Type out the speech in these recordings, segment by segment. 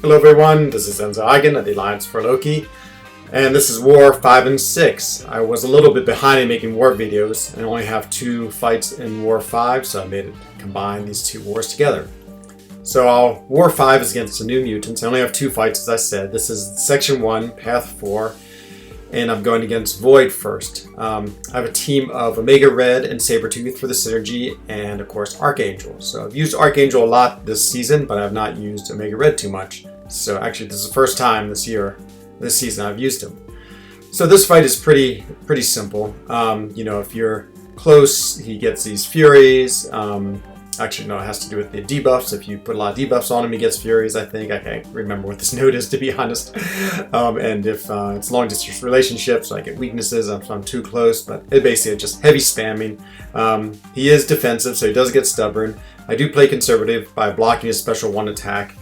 Hello everyone, this is Enzo Eigen of the AllIance for Loki, and this is War 5 and 6. I was a little bit behind in making war videos, and I only have 2 fights in War 5, so I made it combine these 2 wars together. So War 5 is against the New Mutants. I only have 2 fights, as I said. This is Section 1, Path 4, and I'm going against Void first. I have a team of Omega Red and Sabretooth for the synergy, and of course Archangel. So I've used Archangel a lot this season, but I've not used Omega Red too much. So actually this is the first time this season I've used him. So this fight is pretty simple. If you're close, he gets these Furies. Actually, no, it has to do with the debuffs. If you put a lot of debuffs on him, he gets Furies, I think. I can't remember what this note is, to be honest. And if it's long-distance relationships, I get weaknesses if I'm too close. But it basically just heavy spamming. He is defensive, so he does get stubborn. I do play conservative by blocking his special 1 attack.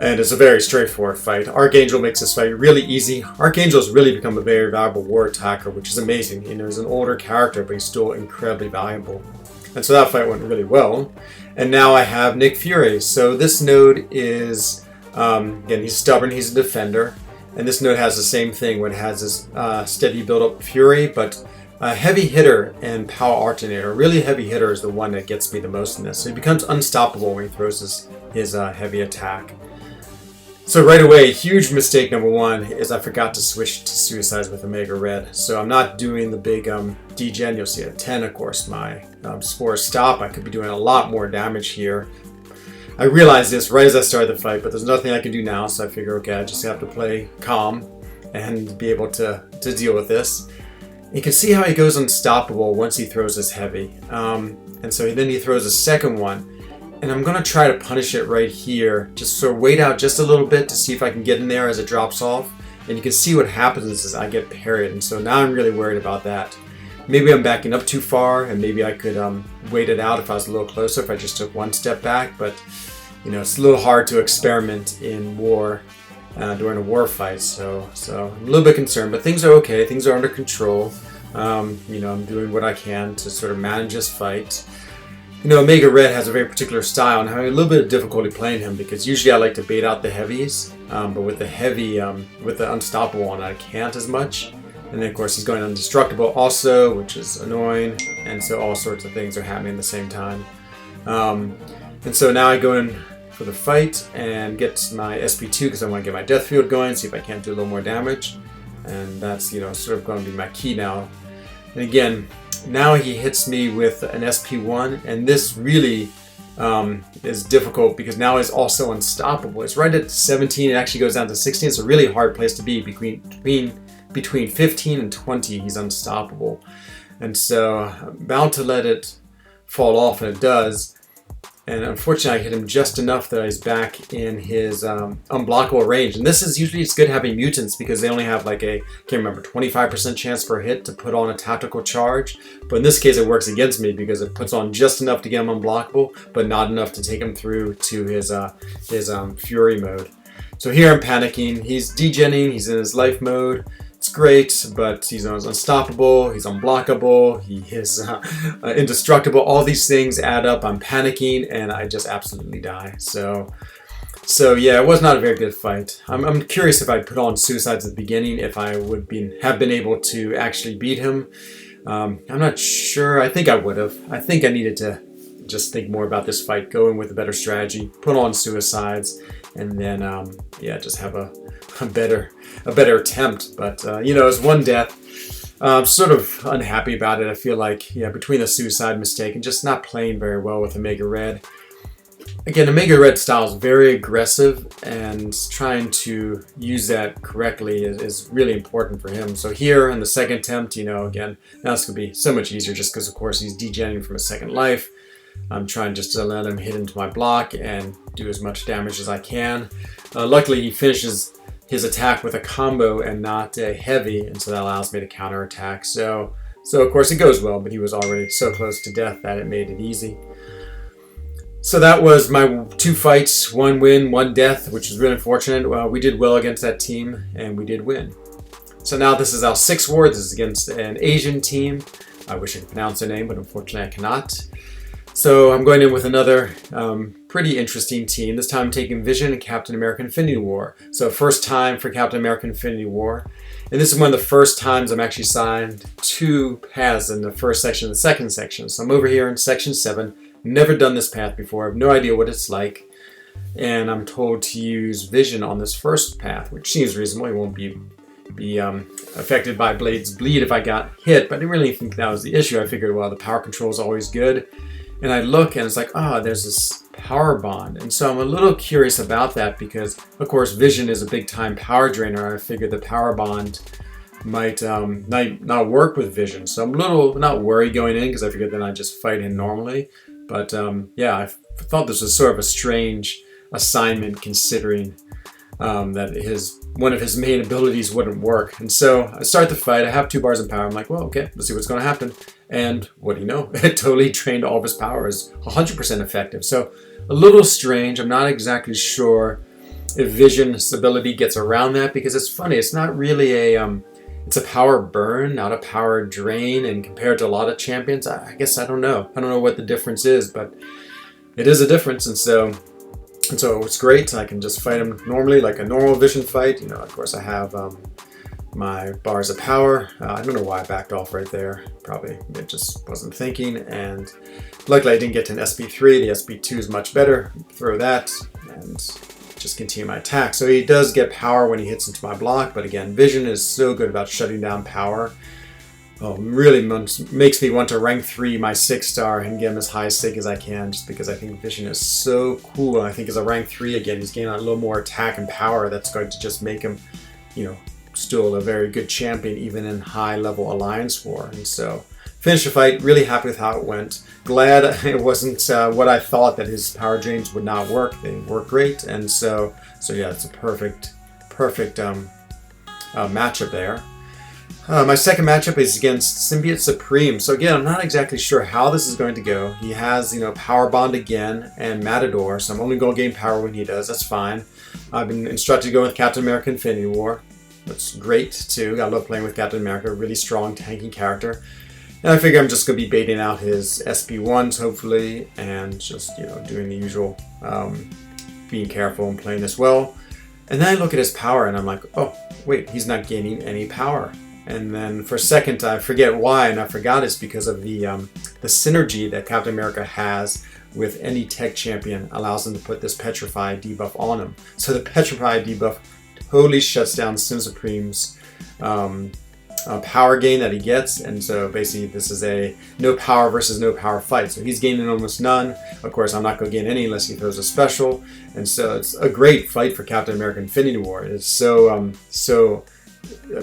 And it's a very straightforward fight. Archangel makes this fight really easy. Archangel has really become a very valuable war attacker, which is amazing. He's an older character, but he's still incredibly valuable. And so that fight went really well. And now I have Nick Fury. So this node is, again, he's stubborn, he's a defender. And this node has the same thing, where it has this steady build-up Fury, but a heavy hitter and power alternator. A really heavy hitter is the one that gets me the most in this. So he becomes unstoppable when he throws his heavy attack. So right away, huge mistake number 1 is I forgot to switch to Suicides with Omega Red. So I'm not doing the big degen. You'll see at 10, of course, my spores stop. I could be doing a lot more damage here. I realized this right as I started the fight, but there's nothing I can do now. So I figure, okay, I just have to play calm and be able to deal with this. You can see how he goes unstoppable once he throws his heavy. And so then he throws a second one. And I'm going to try to punish it right here. Just sort of wait out just a little bit to see if I can get in there as it drops off. And you can see what happens is I get parried. And so now I'm really worried about that. Maybe I'm backing up too far, and maybe I could wait it out if I was a little closer, if I just took 1 step back. But, it's a little hard to experiment in war during a war fight. So I'm a little bit concerned, but things are okay. Things are under control. I'm doing what I can to sort of manage this fight. Omega Red has a very particular style, and I'm having a little bit of difficulty playing him because usually I like to bait out the heavies, but with the heavy, with the unstoppable one, I can't as much. And then of course he's going indestructible also, which is annoying, and so all sorts of things are happening at the same time. And so now I go in for the fight and get my SP2 because I want to get my death field going, see if I can't do a little more damage, and that's sort of going to be my key now. And again, now he hits me with an SP1, and this really is difficult because now he's also unstoppable. It's right at 17, it actually goes down to 16. It's a really hard place to be. Between 15 and 20, he's unstoppable. And so I'm bound to let it fall off, and it does. And unfortunately, I hit him just enough that he's back in his unblockable range. And this is usually, it's good having mutants because they only have like I can't remember, 25% chance per hit to put on a tactical charge. But in this case, it works against me because it puts on just enough to get him unblockable, but not enough to take him through to his Fury mode. So here I'm panicking. He's degenning, he's in his life mode. It's great, but he's unstoppable, he's unblockable, he is indestructible. All these things add up. I'm panicking, and I just absolutely die. So yeah, it was not a very good fight. I'm curious if I put on Suicides at the beginning, if I would have been able to actually beat him. I'm not sure. I think I would have. I think I needed to just think more about this fight, go in with a better strategy, put on Suicides, and then just have a better attempt. But it's 1 death. I'm sort of unhappy about it. I feel like between the suicide mistake and just not playing very well with Omega Red. Again, Omega Red style is very aggressive, and trying to use that correctly is really important for him. So here in the second attempt, again, now it's going to be so much easier just because, of course, he's degenerating from a second life. I'm trying just to let him hit into my block and do as much damage as I can. Luckily, he finishes his attack with a combo and not a heavy, and so that allows me to counterattack. So of course it goes well, but he was already so close to death that it made it easy. So that was my 2 fights, 1 win, 1 death, which is really unfortunate. We did well against that team, and we did win. So now this is our 6th war. This is against an Asian team. I wish I could pronounce their name, but unfortunately I cannot. So I'm going in with another pretty interesting team. This time I'm taking Vision and Captain America Infinity War. So first time for Captain America Infinity War. And this is one of the first times I'm actually assigned 2 paths in the first section and the second section. So I'm over here in section 7. Never done this path before. I have no idea what it's like. And I'm told to use Vision on this first path, which seems reasonable. He won't be affected by Blade's bleed if I got hit, but I didn't really think that was the issue. I figured, well, the power control is always good. And I look and it's like, there's this power bond. And so I'm a little curious about that because, of course, Vision is a big time power drainer. I figured the power bond might not work with Vision. So I'm a little not worried going in because I figured then I'd just fight him normally. But yeah, I thought this was sort of a strange assignment considering that one of his main abilities wouldn't work. And so I start the fight. I have 2 bars of power. I'm like, well, okay, let's see what's going to happen. And what do you know? It totally drained all of his power. It's 100% effective. So a little strange. I'm not exactly sure if Vision's ability gets around that because it's funny. It's not really it's a power burn, not a power drain. And compared to a lot of champions, I guess I don't know. I don't know what the difference is, but it is a difference. And so it's great. I can just fight him normally like a normal Vision fight. You know, of course I have my bars of power. I don't know why I backed off right there. Probably it just wasn't thinking. And luckily I didn't get to an SB3. The SB2 is much better. Throw that and just continue my attack. So he does get power when he hits into my block. But again, Vision is so good about shutting down power. Really makes me want to rank 3 my 6-star and get him as high sig as I can just because I think Vision is so cool. And I think as a rank 3 again, he's gaining a little more attack and power that's going to just make him, you know, still a very good champion even in high level Alliance War. And so finished the fight, really happy with how it went. Glad it wasn't what I thought, that his power drains would not work. They work great. And so yeah, it's a perfect matchup there. My second matchup is against Symbiote Supreme. So again, I'm not exactly sure how this is going to go. He has, you know, Power Bond again and Matador, so I'm only going to gain power when he does. That's fine. I've been instructed to go with Captain America Infinity War. That's great too. I love playing with Captain America, really strong tanky character. And I figure I'm just going to be baiting out his SP1s hopefully and just, you know, doing the usual, being careful and playing this well. And then I look at his power and I'm like, oh, wait, he's not gaining any power. And then for a second, I forget why, and I forgot it's because of the synergy that Captain America has with any tech champion allows him to put this Petrify debuff on him. So the Petrify debuff totally shuts down Sim Supreme's power gain that he gets, and so basically this is a no power versus no power fight. So he's gaining almost none. Of course, I'm not going to gain any unless he throws a special, and so it's a great fight for Captain America Infinity War. It is so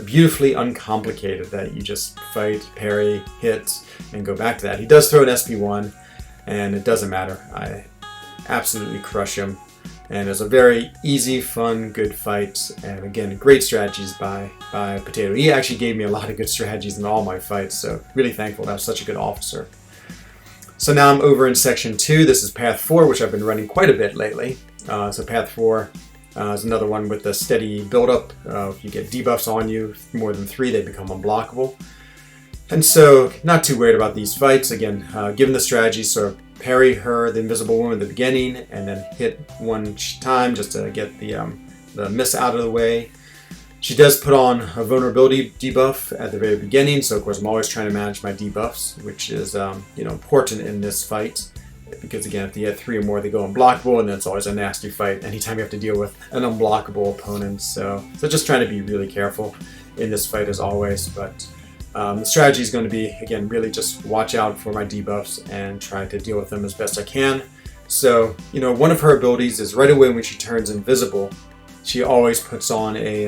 beautifully uncomplicated that you just fight, parry, hit, and go back to that. He does throw an SP1, and it doesn't matter. I absolutely crush him, and it's a very easy, fun, good fight. And again, great strategies by Potato. He actually gave me a lot of good strategies in all my fights, so really thankful to have such a good officer. So now I'm over in section 2. This is path 4, which I've been running quite a bit lately. So path 4 is another one with a steady build-up. If you get debuffs on you, more than 3, they become unblockable. And so, not too worried about these fights. Again, given the strategy, sort of parry her, the Invisible Woman, at the beginning, and then hit one time just to get the miss out of the way. She does put on a vulnerability debuff at the very beginning, so of course I'm always trying to manage my debuffs, which is important in this fight. Because again, if you get 3 or more, they go unblockable, and then it's always a nasty fight anytime you have to deal with an unblockable opponent. So just trying to be really careful in this fight as always. But the strategy is going to be, again, really just watch out for my debuffs and try to deal with them as best I can. So, one of her abilities is right away when she turns invisible, she always puts on a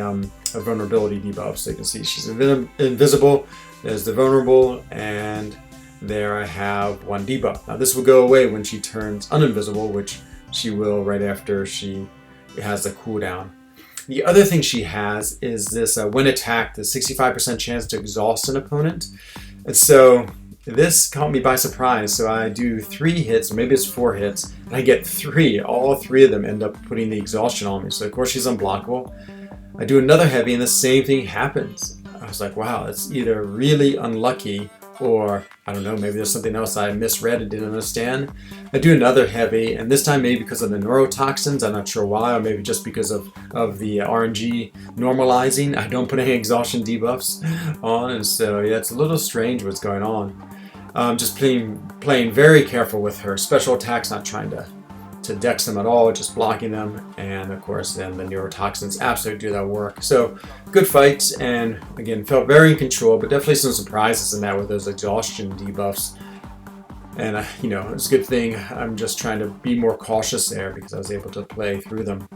vulnerability debuff. So you can see she's invisible, there's the vulnerable, and there I have 1 debuff. Now this will go away when she turns uninvisible, which she will right after she has the cooldown. The other thing she has is this when attacked, the 65% chance to exhaust an opponent. And so this caught me by surprise. So I do 3 hits, or maybe it's 4 hits, and I get 3. All 3 of them end up putting the exhaustion on me. So of course she's unblockable. I do another heavy and the same thing happens. I was like, wow, it's either really unlucky or I don't know, maybe there's something else I misread and didn't understand. I do another heavy, and this time maybe because of the neurotoxins, I'm not sure why, or maybe just because of the RNG normalizing. I don't put any exhaustion debuffs on, and so yeah, it's a little strange what's going on. Just playing very careful with her special attacks, not trying to dex them at all, just blocking them, and of course then the neurotoxins absolutely do that work. So good fights, and again felt very in control, but definitely some surprises in that with those exhaustion debuffs. And you know, it's a good thing I'm just trying to be more cautious there because I was able to play through them.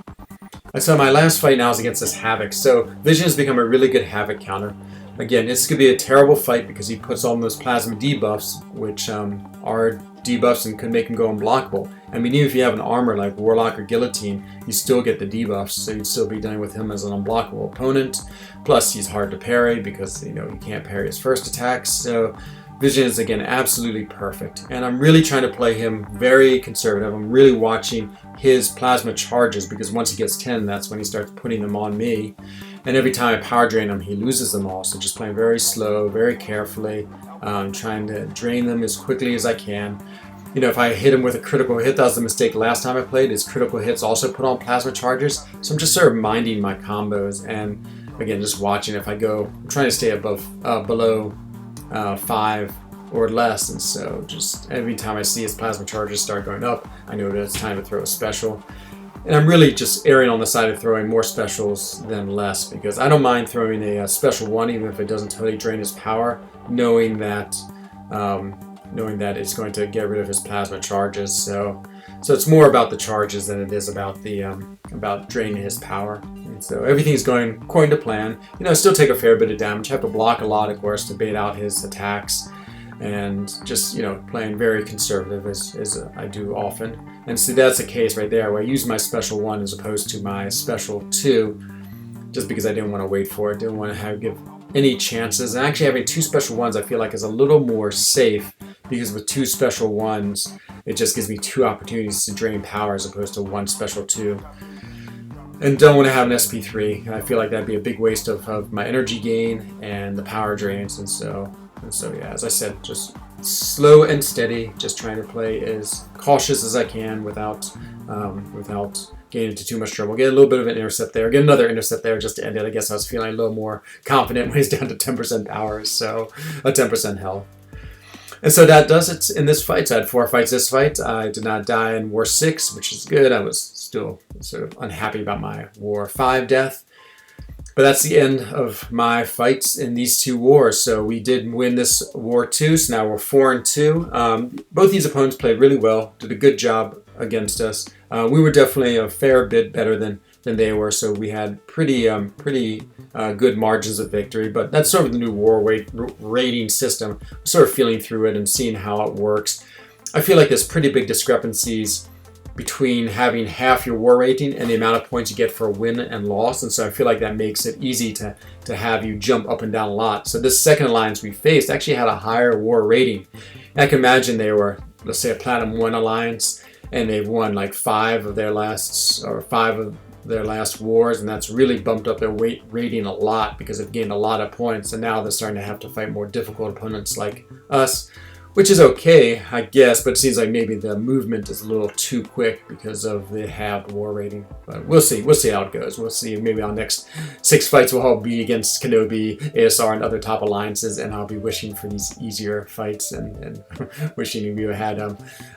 And so my last fight now is against this Havoc. So Vision has become a really good Havoc counter. Again, this could be a terrible fight because he puts on those plasma debuffs, which are debuffs and could make him go unblockable. I mean, even if you have an armor like Warlock or Guillotine, you still get the debuffs, so you'd still be dealing with him as an unblockable opponent. Plus, he's hard to parry because, you know, you can't parry his first attacks. So Vision is, again, absolutely perfect. And I'm really trying to play him very conservative. I'm really watching his plasma charges because once he gets 10, that's when he starts putting them on me. And every time I power drain him, he loses them all. So just playing very slow, very carefully, trying to drain them as quickly as I can. You know, if I hit him with a critical hit, that was the mistake last time I played, is critical hits also put on plasma charges. So I'm just sort of minding my combos and, again, just watching if I go, I'm trying to stay below 5 or less. And so just every time I see his plasma charges start going up, I know that it's time to throw a special. And I'm really just erring on the side of throwing more specials than less, because I don't mind throwing a special one even if it doesn't totally drain his power, knowing that it's going to get rid of his plasma charges. So it's more about the charges than it is about the about draining his power. And so everything's going according to plan. You know, I still take a fair bit of damage. I have to block a lot, of course, to bait out his attacks, and just, you know, playing very conservative as I do often. And so that's the case right there, where I use my special 1 as opposed to my special 2, just because I didn't want to wait for it, didn't want to give any chances. And actually having 2 special 1s I feel like is a little more safe, because with 2 special 1s it just gives me 2 opportunities to drain power as opposed to 1 special 2. And don't want to have an SP3. I feel like that'd be a big waste of my energy gain and the power drains. And so yeah, as I said, just slow and steady, just trying to play as cautious as I can without getting into too much trouble. Get a little bit of an intercept there, get another intercept there just to end it. I guess I was feeling a little more confident when he's down to 10% power, so a 10% health. And so that does it in this fight. So I had 4 fights this fight. I did not die in War 6, which is good. I was still sort of unhappy about my War 5 death. But that's the end of my fights in these 2 wars. So we did win this War 2, so now we're 4-2. Both these opponents played really well, did a good job against us. We were definitely a fair bit better than they were, so we had pretty good margins of victory. But that's sort of the new war rating system. I'm sort of feeling through it and seeing how it works. I feel like there's pretty big discrepancies between having half your war rating and the amount of points you get for a win and loss, and so I feel like that makes it easy to have you jump up and down a lot. So this second alliance we faced actually had a higher war rating. And I can imagine they were, let's say, a Platinum 1 alliance, and they've won like 5 of their last wars, and that's really bumped up their rating a lot because they've gained a lot of points, and now they're starting to have to fight more difficult opponents like us, which is okay, I guess, but it seems like maybe the movement is a little too quick because of the halved war rating. But we'll see how it goes. We'll see. Maybe our next 6 fights will all be against Kenobi, ASR, and other top alliances, and I'll be wishing for these easier fights and wishing we had,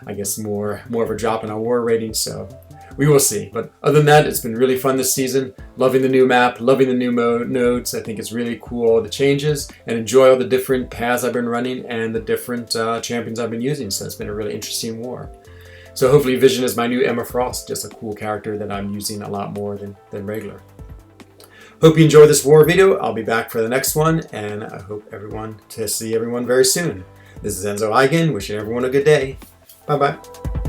I guess, more of a drop in our war rating. So we will see. But other than that, it's been really fun this season. Loving the new map, loving the new nodes. I think it's really cool, the changes, and enjoy all the different paths I've been running and the different champions I've been using. So it's been a really interesting war. So hopefully Vision is my new Emma Frost, just a cool character that I'm using a lot more than regular. Hope you enjoyed this war video. I'll be back for the next one, and I hope to see everyone very soon. This is Enzo Eigen, wishing everyone a good day. Bye-bye.